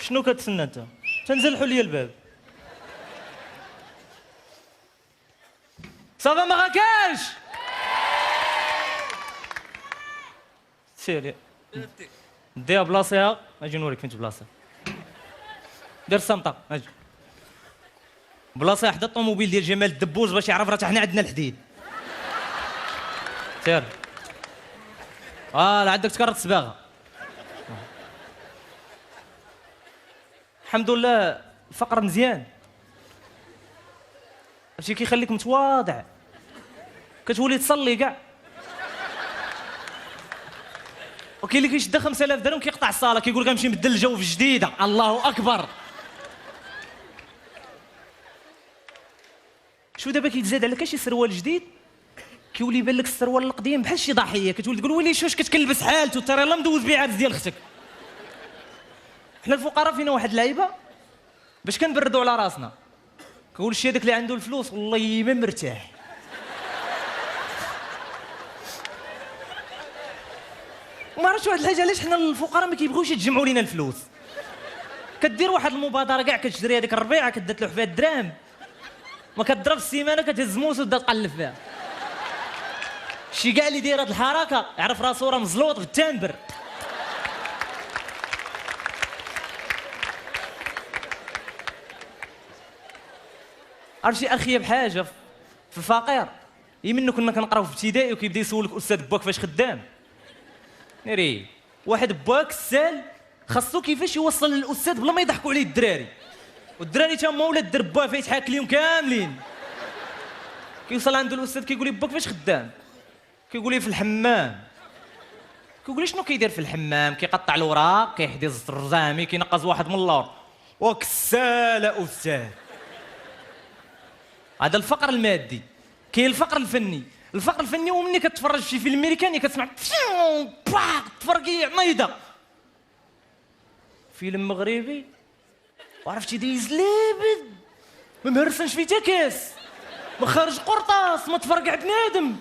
شنو كتسنى انت؟ تنزلحوا لي الباب. صافا ما غاكاش. سيري ديها بلاصيها، اجي نوريك فين تبلاصيها. دير الصمطه اجي بلاصيها حدا الطوموبيل ديال جمال الدبوز باش يعرف راه حتى حنا عندنا الحديد. سير لا عندك تكرر الصباغه. الحمد لله الفقر مزيان، هادشي كيخليك متواضع، كتولي تصلي كاع. وكاين اللي كيشد 5000 درهم كيقطع الصلاه، كيقول لك غنمشي نبدل الجو في جديده. الله اكبر. شو دابا كيتزاد عليك شي سروال جديد كيولي يبان لك السروال القديم بحال شي ضحيه، كتولي تقول ويلي شوش كتكلبس حالته، ترى يلاه مدوز بيه عرس ديال اختك. حنا الفقراء فينا واحد اللعيبه باش كنبردوا على راسنا، كنقول شي هذاك اللي عنده الفلوس والله ما مرتاح. وما عرفتش واحد الحاجه علاش حنا الفقراء ما كيبغيوش يتجمعوا لينا الفلوس. كدير واحد المبادره كاع كتشري هذيك الربيعه كدات له فيها الدراهم، ما كتضرب السيمانه كتهز موس وتبدا تقلب فيها. شي كاع اللي داير هاد الحركه يعرف راسو راه مزلوط في التنبر. عرفتي اخي بحاجه في الفقير، يمنو كنا كنقراو في ابتدائي وكيبدا يسولك استاذ باك فاش خدام. ناري واحد باك السال خاصو كيفاش يوصل للاستاذ بلا ما يضحكوا عليه الدراري، والدراري تما ولاد درباه فيتحاك ليهم كاملين. كيوصل عند الاستاذ كيقول لي باك فاش خدام؟ كيقول لي في الحمام. كيقول لي شنو كيدير في الحمام؟ كيقطع الوراق، كيحدز الرزامي، كينقز واحد من اللور. وكسالة استاذ. هذا الفقر المادي. كاين الفقر الفني. الفقر الفني هو ملي كتفرج في شي فيلم امريكاني كتسمع باك تفرقيع نايضه. فيلم مغربي وعرفتي دايز لابد ما مهرسنش فيه تا كاس، ما خارج قرطاس، ما تفرقع بنادم.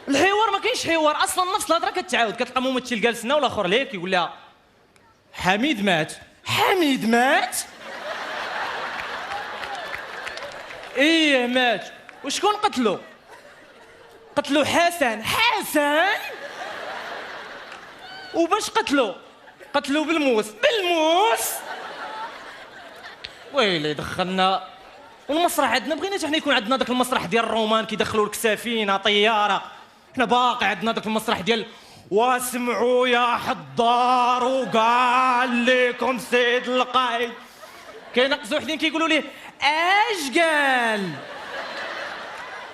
الحوار ما كاينش حوار اصلا، نفس الهضره كتعاود. كتلقى ممثل جالس هنا والاخر ليك يقول لها حميد مات. حميد مات؟ ايه مات. وشكون قتلو؟ قتلو حسن. حسن؟ وباش قتلو؟ قتلو بالموس. بالموس؟ ويلي دخلنا. والمسرح عندنا بغينا حتى حنا يكون عندنا داك المسرح ديال الرومان كيدخلوا لك سفينه طياره. حنا باقي عندنا داك المسرح ديال واسمعوا يا حضار وقال لكم سيد القائد. كينقصوا وحدين كيقولوا ليه اش قال؟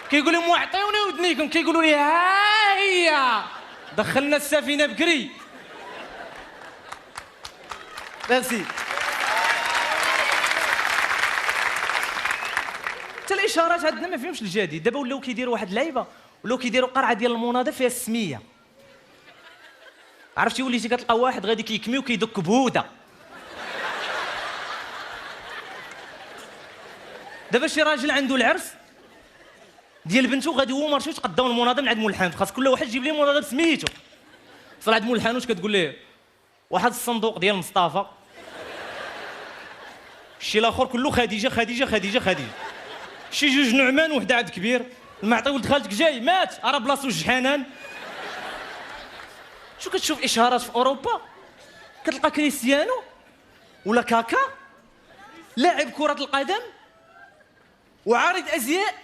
كيقول لهم واعطيوني ودنيكم، كيقولوا لي ها هي. دخلنا السفينه بكري. ميرسي. حتى الاشارات عندنا ما فيهمش الجديد. دابا ولاو كيديروا واحد اللعيبه، ولاو كيديروا قرعه ديال المناضه فيها السميه. عرفتي وليتي كتلقى واحد غادي كيكمي وكيدك بهوده. دابا شي راجل عنده العرس ديال بنته غادي هو مرشو يتقداو المناضه من عند مول الحانوت، خاص كل واحد يجيب ليه مناضه بسميتو. وصل عند مول الحانوت كتقول ليه واحد الصندوق ديال مصطفى، الشي الاخر كله خديجه خديجه خديجه خديجه، شي جوج نعمان وحده عبد كبير، المعطي ولد خالتك جاي مات راه بلاصتو الجحنان. شو كتشوف اشهارات في اوروبا كتلقى كريستيانو ولا كاكا لاعب كره القدم وعارض ازياء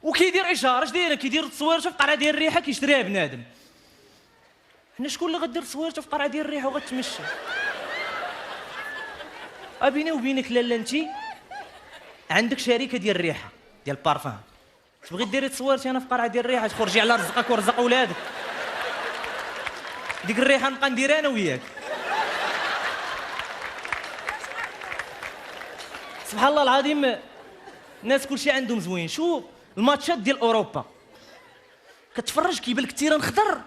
وكيدير اشاره. اش داير؟ كيدير تصويرته في قرعه ديال الريحه كيشريها بنادم. حنا شكون اللي غدير تصويرته في قرعه ديال الريحه وغتمشى؟ بيني وبينك لالا انت عندك شركه ديال الريحه ديال البارفان، تبغي ديري تصويرتي انا في قرعه ديال الريحه تخرجي على رزقك ورزق ولادك. ديك الريحه نبقى نديرها انا وياك. سبحان الله العظيم الناس كلشي عندهم زوين. شوف الماتشات ديال اوروبا كتفرج كيبان لك التيران خضر،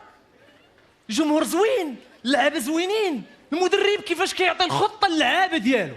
الجمهور زوين، اللعابه زوينين، المدرب كيفاش كيعطي الخطه للعابه ديالو.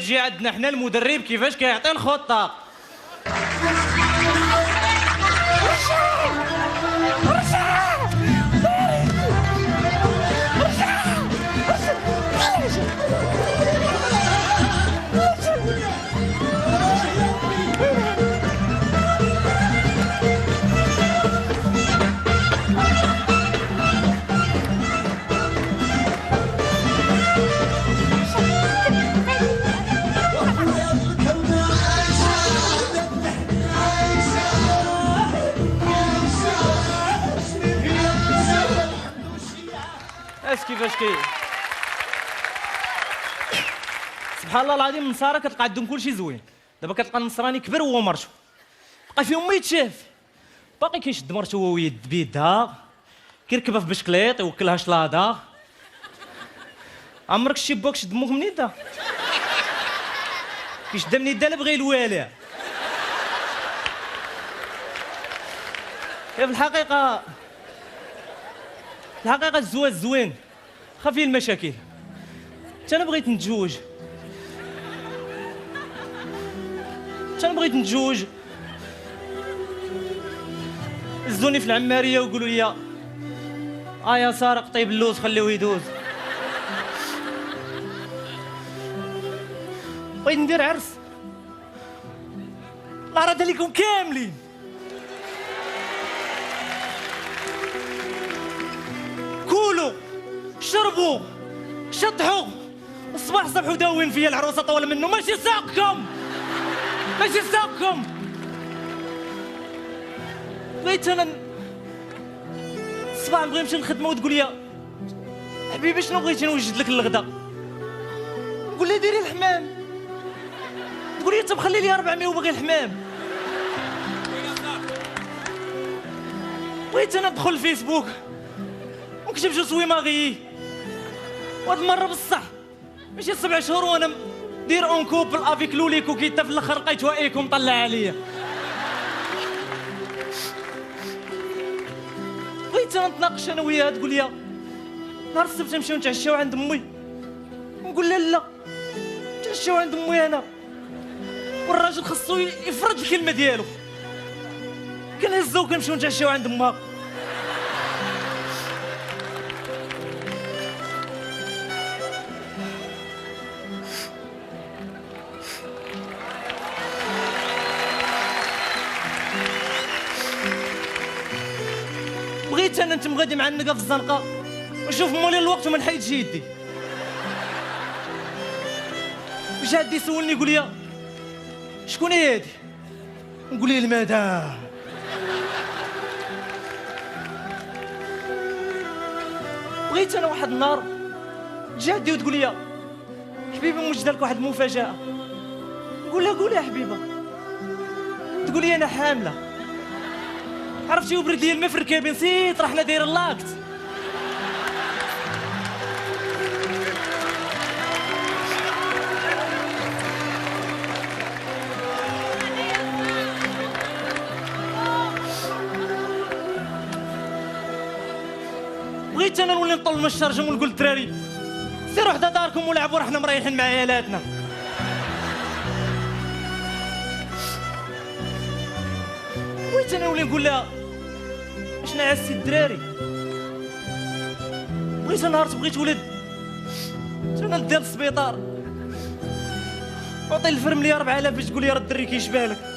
تجي عندنا حنا المدرب كيفاش كيعطي الخطه. كيفاش سبحان الله العظيم. النصارى كتلقى عندهم كلشي زوين. دابا كتلقى النصراني كبر هو مرتو بقى فيهم ما يتشاف، باقي كيشد مرتو هو ويد بيدها، كيركبها في بشكليط يوكلها شلاضه. عمرك شتي باك شد موك من يدها؟ كيشدها من يدها لا بغى يلوالها. في الحقيقه الزواج زوين خا فيه المشاكل. انا بغيت نتزوج زوني في العماريه ويقولوا لي يا سارق طيب اللوز خليه يدوز. بغيت ندير عرس الله راه عليكم كاملين. كولوا شربوا شطحوا الصباح صبحوا داوين فيا العروسه طول منه. ماشي ساقكم بغيت انا الصباح نبغي نمشي للخدمه وتقول لي حبيبي شنو بغيتي نوجد لك الغدا؟ نقول لها ديري الحمام. تقول لي انت مخلي لي 400 وباغي الحمام. بغيت انا ندخل الفيسبوك ونكتب جو سوي ماغي، وهاد المره بصح ماشي 7 شهور وانا دير اون كوبل افيك لوليكو كي في الاخر لقيتها ايكم طلع عليا. بغيت انا نتناقش انا وياها تقول لي نهار السبت نمشيو نتعشاو عند امي. نقول لها لا نتعشاو عند امي انا، والراجل خصو يفرض الكلمه ديالو. كنهزو كنمشيو نتعشاو عند امها. بغيت انا نتم غادي مع النقا في الزنقه ونشوف مولي الوقت وما نحيدش يدي. جا عندي يسولني يقول لي شكون هي هادي؟ نقول ليه المدام. بغيت انا واحد النهار تجي عندي وتقول لي حبيبي موجده لك واحد المفاجاه. نقول لها قولي يا حبيبه. تقول لي انا حامله. عرفتي وبرد لي الماء في الركابي نسيت رحنا داير اللاكت. بغيت انا نولي نطل من الشرجم ونقول للدراري سيروا حدا داركم ولعبوا راه حنا مريحين مع عيالاتنا. بغيت انا نولي نقول لها اش نعسي الدراري. بغيت نهار بغيت ولد انا ندير للسبيطار نعطي الفرم لي 4000 باش تقول لي راه الدري كيشبه لك.